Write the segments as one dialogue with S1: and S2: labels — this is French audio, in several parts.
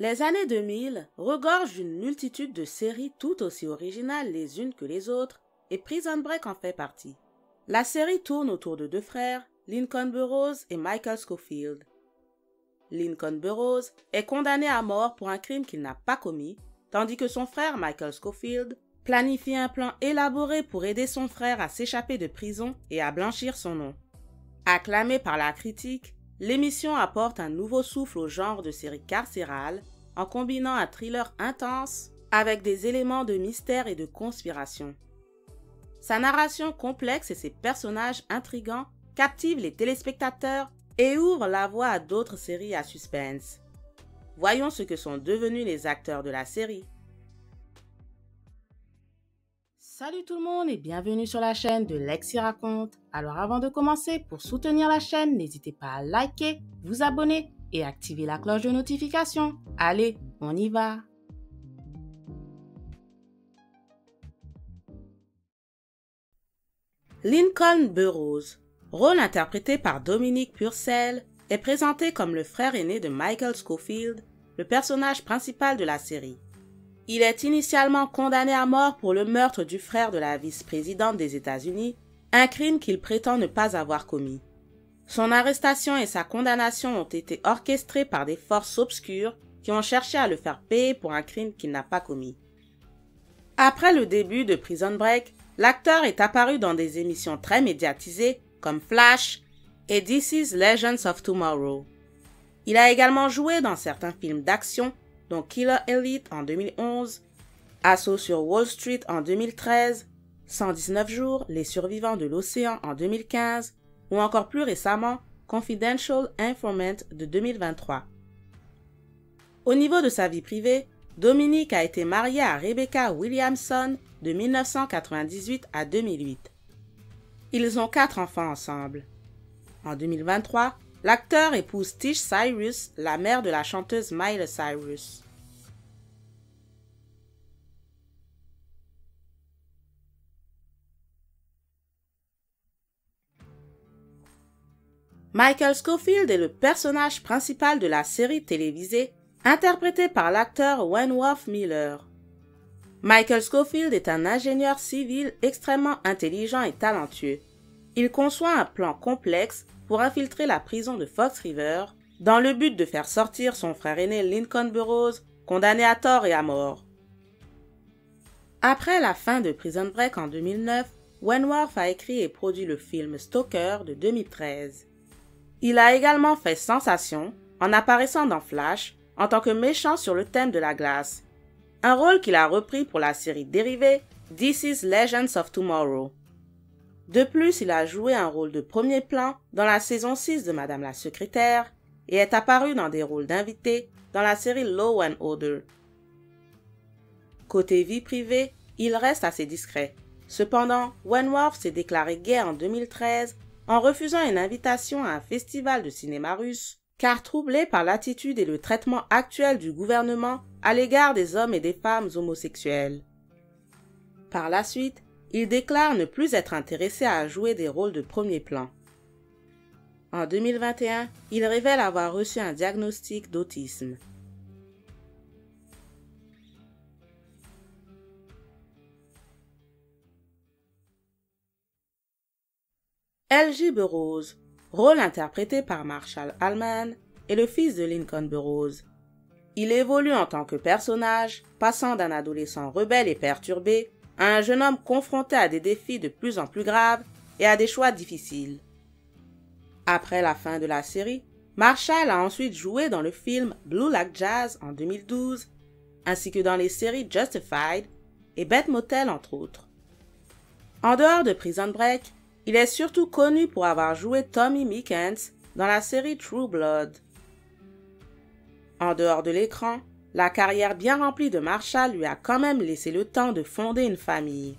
S1: Les années 2000 regorgent d'une multitude de séries tout aussi originales les unes que les autres, et Prison Break en fait partie. La série tourne autour de deux frères, Lincoln Burrows et Michael Scofield. Lincoln Burrows est condamné à mort pour un crime qu'il n'a pas commis, tandis que son frère Michael Scofield planifie un plan élaboré pour aider son frère à s'échapper de prison et à blanchir son nom. Acclamée par la critique, l'émission apporte un nouveau souffle au genre de série carcérale en combinant un thriller intense avec des éléments de mystère et de conspiration. Sa narration complexe et ses personnages intrigants captivent les téléspectateurs et ouvrent la voie à d'autres séries à suspense. Voyons ce que sont devenus les acteurs de la série. Salut tout le monde et bienvenue sur la chaîne de Lexi Raconte. Alors avant de commencer, pour soutenir la chaîne, n'hésitez pas à liker, vous abonner et activer la cloche de notification. Allez, on y va! Lincoln Burrows, rôle interprété par Dominic Purcell, est présenté comme le frère aîné de Michael Scofield, le personnage principal de la série. Il est initialement condamné à mort pour le meurtre du frère de la vice-présidente des États-Unis, un crime qu'il prétend ne pas avoir commis. Son arrestation et sa condamnation ont été orchestrées par des forces obscures qui ont cherché à le faire payer pour un crime qu'il n'a pas commis. Après le début de Prison Break, l'acteur est apparu dans des émissions très médiatisées comme Flash et This Is Legends of Tomorrow. Il a également joué dans certains films d'action dont Killer Elite en 2011, Assaut sur Wall Street en 2013, 119 jours, Les survivants de l'océan en 2015 ou encore plus récemment Confidential Informant de 2023. Au niveau de sa vie privée, Dominic a été marié à Rebecca Williamson de 1998 à 2008. Ils ont 4 enfants ensemble. En 2023, l'acteur épouse Tish Cyrus, la mère de la chanteuse Miley Cyrus. Michael Scofield est le personnage principal de la série télévisée, interprété par l'acteur Wentworth Miller. Michael Scofield est un ingénieur civil extrêmement intelligent et talentueux. Il conçoit un plan complexe pour infiltrer la prison de Fox River dans le but de faire sortir son frère aîné Lincoln Burrows, condamné à tort et à mort. Après la fin de Prison Break en 2009, Wentworth a écrit et produit le film Stalker de 2013. Il a également fait sensation en apparaissant dans Flash en tant que méchant sur le thème de la glace, un rôle qu'il a repris pour la série dérivée This Is Legends of Tomorrow. De plus, il a joué un rôle de premier plan dans la saison 6 de Madame la Secrétaire et est apparu dans des rôles d'invité dans la série Law and Order. Côté vie privée, il reste assez discret. Cependant, Wentworth s'est déclaré gay en 2013 en refusant une invitation à un festival de cinéma russe, car troublé par l'attitude et le traitement actuel du gouvernement à l'égard des hommes et des femmes homosexuels. Par la suite, il déclare ne plus être intéressé à jouer des rôles de premier plan. En 2021, il révèle avoir reçu un diagnostic d'autisme. L.J. Burrows, rôle interprété par Marshall Allman, est le fils de Lincoln Burrows. Il évolue en tant que personnage, passant d'un adolescent rebelle et perturbé à un jeune homme confronté à des défis de plus en plus graves et à des choix difficiles. Après la fin de la série, Marshall a ensuite joué dans le film Blue Like Jazz en 2012, ainsi que dans les séries Justified et Bates Motel entre autres. En dehors de Prison Break, il est surtout connu pour avoir joué Tommy Meekins dans la série True Blood. En dehors de l'écran, la carrière bien remplie de Marshall lui a quand même laissé le temps de fonder une famille.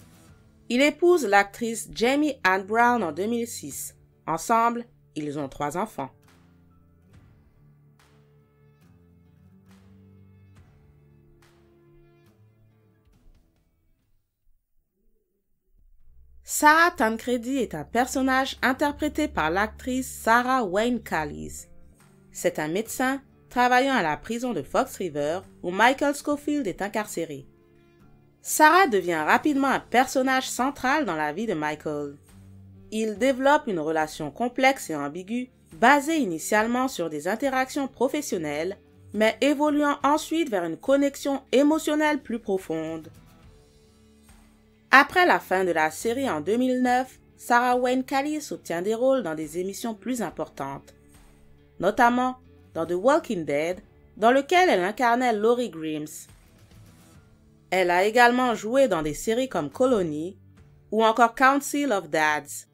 S1: Il épouse l'actrice Jamie Ann Brown en 2006. Ensemble, ils ont 3 enfants. Sarah Tancredi est un personnage interprété par l'actrice Sarah Wayne Callies. C'est un médecin travaillant à la prison de Fox River où Michael Scofield est incarcéré. Sarah devient rapidement un personnage central dans la vie de Michael. Ils développent une relation complexe et ambiguë, basée initialement sur des interactions professionnelles, mais évoluant ensuite vers une connexion émotionnelle plus profonde. Après la fin de la série en 2009, Sarah Wayne Callis obtient des rôles dans des émissions plus importantes, notamment dans The Walking Dead, dans lequel elle incarnait Laurie Grimes. Elle a également joué dans des séries comme Colony ou encore Council of Dads.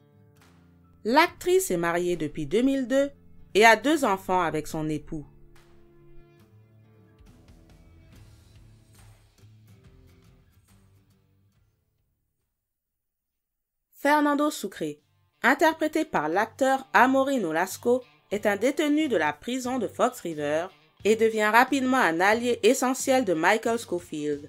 S1: L'actrice est mariée depuis 2002 et a 2 enfants avec son époux. Fernando Sucre, interprété par l'acteur Amory Nolasco, est un détenu de la prison de Fox River et devient rapidement un allié essentiel de Michael Scofield.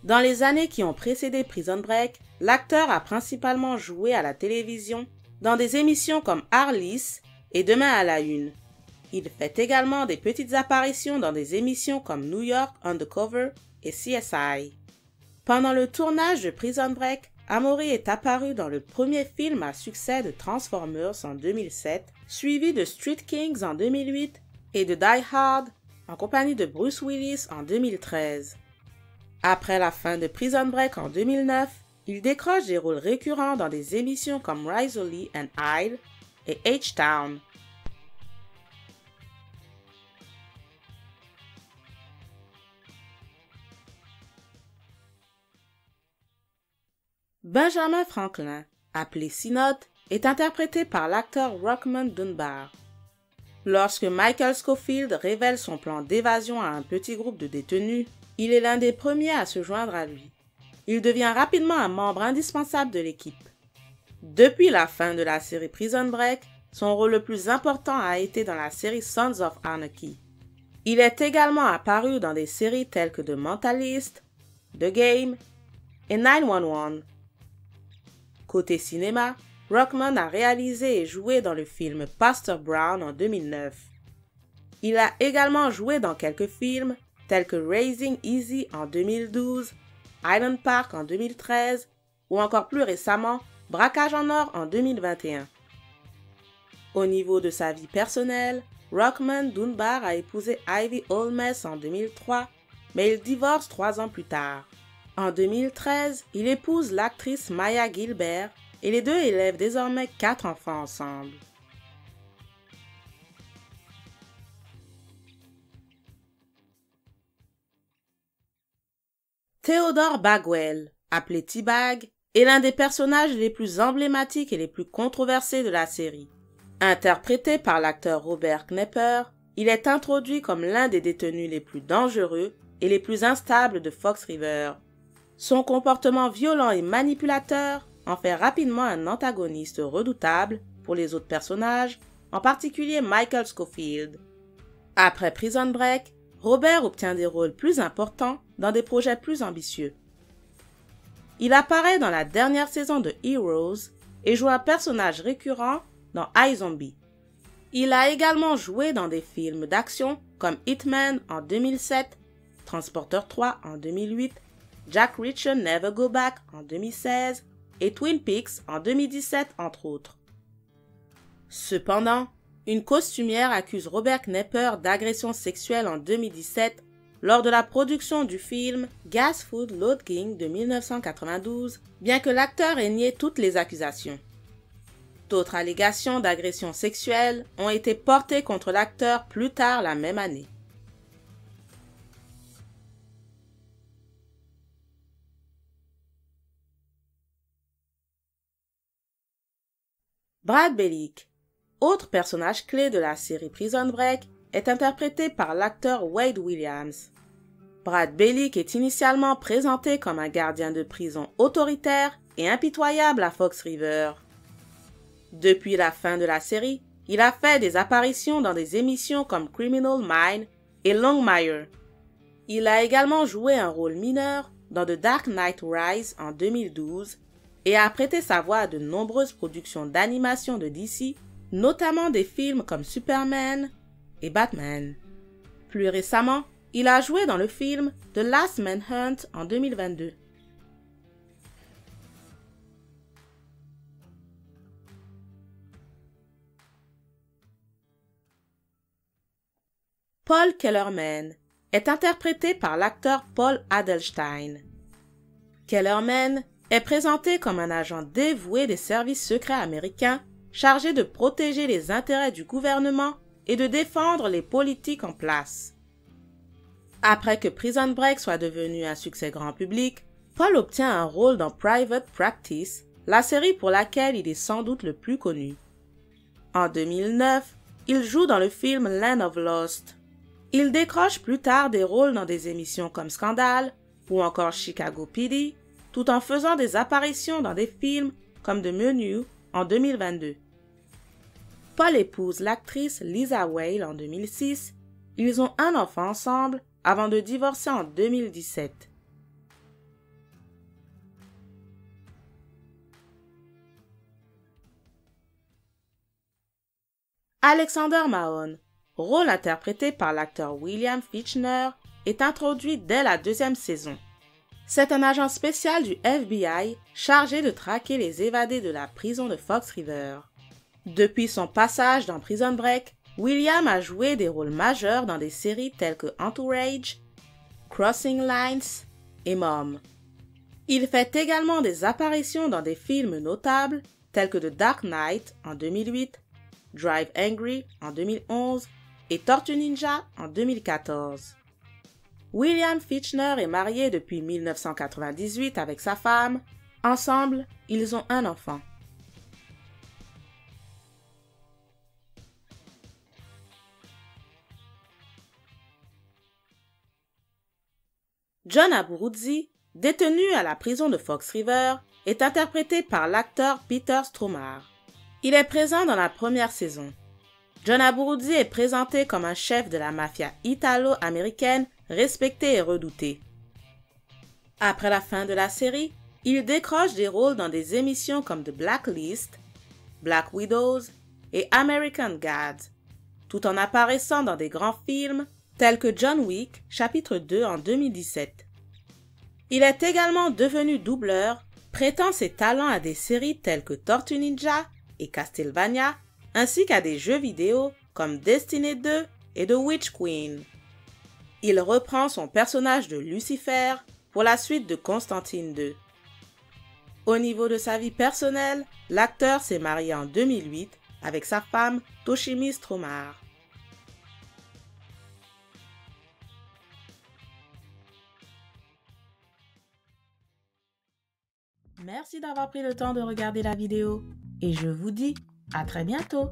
S1: Dans les années qui ont précédé Prison Break, l'acteur a principalement joué à la télévision dans des émissions comme Arliss et Demain à la Une. Il fait également des petites apparitions dans des émissions comme New York Undercover et CSI. Pendant le tournage de Prison Break, Amory est apparu dans le premier film à succès de Transformers en 2007, suivi de Street Kings en 2008 et de Die Hard en compagnie de Bruce Willis en 2013. Après la fin de Prison Break en 2009, il décroche des rôles récurrents dans des émissions comme Rizzoli and Isle et H-Town. Benjamin Franklin, appelé C-Note, est interprété par l'acteur Rockmond Dunbar. Lorsque Michael Scofield révèle son plan d'évasion à un petit groupe de détenus, il est l'un des premiers à se joindre à lui. Il devient rapidement un membre indispensable de l'équipe. Depuis la fin de la série Prison Break, son rôle le plus important a été dans la série Sons of Anarchy. Il est également apparu dans des séries telles que The Mentalist, The Game et 911. Côté cinéma, Rockman a réalisé et joué dans le film Pastor Brown en 2009. Il a également joué dans quelques films tels que Raising Easy en 2012, Island Park en 2013 ou encore plus récemment Braquage en or en 2021. Au niveau de sa vie personnelle, Rockmond Dunbar a épousé Ivy Holmes en 2003, mais il divorce 3 ans plus tard. En 2013, il épouse l'actrice Maya Gilbert et les deux élèvent désormais 4 enfants ensemble. Theodore Bagwell, appelé T-Bag, est l'un des personnages les plus emblématiques et les plus controversés de la série. Interprété par l'acteur Robert Knepper, il est introduit comme l'un des détenus les plus dangereux et les plus instables de Fox River. Son comportement violent et manipulateur en fait rapidement un antagoniste redoutable pour les autres personnages, en particulier Michael Scofield. Après Prison Break, Robert obtient des rôles plus importants dans des projets plus ambitieux. Il apparaît dans la dernière saison de Heroes et joue un personnage récurrent dans iZombie. Il a également joué dans des films d'action comme Hitman en 2007, Transporteur 3 en 2008, Jack Reacher Never Go Back en 2016 et Twin Peaks en 2017 entre autres. Cependant, une costumière accuse Robert Knepper d'agression sexuelle en 2017 lors de la production du film Gas Food Load King de 1992, bien que l'acteur ait nié toutes les accusations. D'autres allégations d'agression sexuelle ont été portées contre l'acteur plus tard la même année. Brad Bellick, autre personnage clé de la série Prison Break, est interprété par l'acteur Wade Williams. Brad Bellick est initialement présenté comme un gardien de prison autoritaire et impitoyable à Fox River. Depuis la fin de la série, il a fait des apparitions dans des émissions comme Criminal Minds et Longmire. Il a également joué un rôle mineur dans The Dark Knight Rises en 2012 et a prêté sa voix à de nombreuses productions d'animation de DC, notamment des films comme Superman et Batman. Plus récemment, il a joué dans le film The Last Manhunt en 2022. Paul Kellerman est interprété par l'acteur Paul Adelstein. Kellerman est présenté comme un agent dévoué des services secrets américains chargé de protéger les intérêts du gouvernement et de défendre les politiques en place. Après que Prison Break soit devenu un succès grand public, Paul obtient un rôle dans Private Practice, la série pour laquelle il est sans doute le plus connu. En 2009, il joue dans le film Land of Lost. Il décroche plus tard des rôles dans des émissions comme Scandal ou encore Chicago PD, tout en faisant des apparitions dans des films comme The Menu en 2022. Paul épouse l'actrice Lisa Whale en 2006. Ils ont un enfant ensemble avant de divorcer en 2017. Alexander Mahone, rôle interprété par l'acteur William Fichtner, est introduit dès la deuxième saison. C'est un agent spécial du FBI chargé de traquer les évadés de la prison de Fox River. Depuis son passage dans Prison Break, William a joué des rôles majeurs dans des séries telles que Entourage, Crossing Lines et Mom. Il fait également des apparitions dans des films notables tels que The Dark Knight en 2008, Drive Angry en 2011 et Tortue Ninja en 2014. William Fichtner est marié depuis 1998 avec sa femme. Ensemble, ils ont un enfant. John Aburuzzi, détenu à la prison de Fox River, est interprété par l'acteur Peter Stormare. Il est présent dans la première saison. John Aburuzzi est présenté comme un chef de la mafia italo-américaine respecté et redouté. Après la fin de la série, il décroche des rôles dans des émissions comme The Blacklist, Black Widows et American Gods, tout en apparaissant dans des grands films tels que John Wick, chapitre 2 en 2017. Il est également devenu doubleur, prêtant ses talents à des séries telles que Tortue Ninja et Castlevania, ainsi qu'à des jeux vidéo comme Destiny 2 et The Witch Queen. Il reprend son personnage de Lucifer pour la suite de Constantine 2. Au niveau de sa vie personnelle, l'acteur s'est marié en 2008 avec sa femme Toshimi Stormare. Merci d'avoir pris le temps de regarder la vidéo et je vous dis à très bientôt.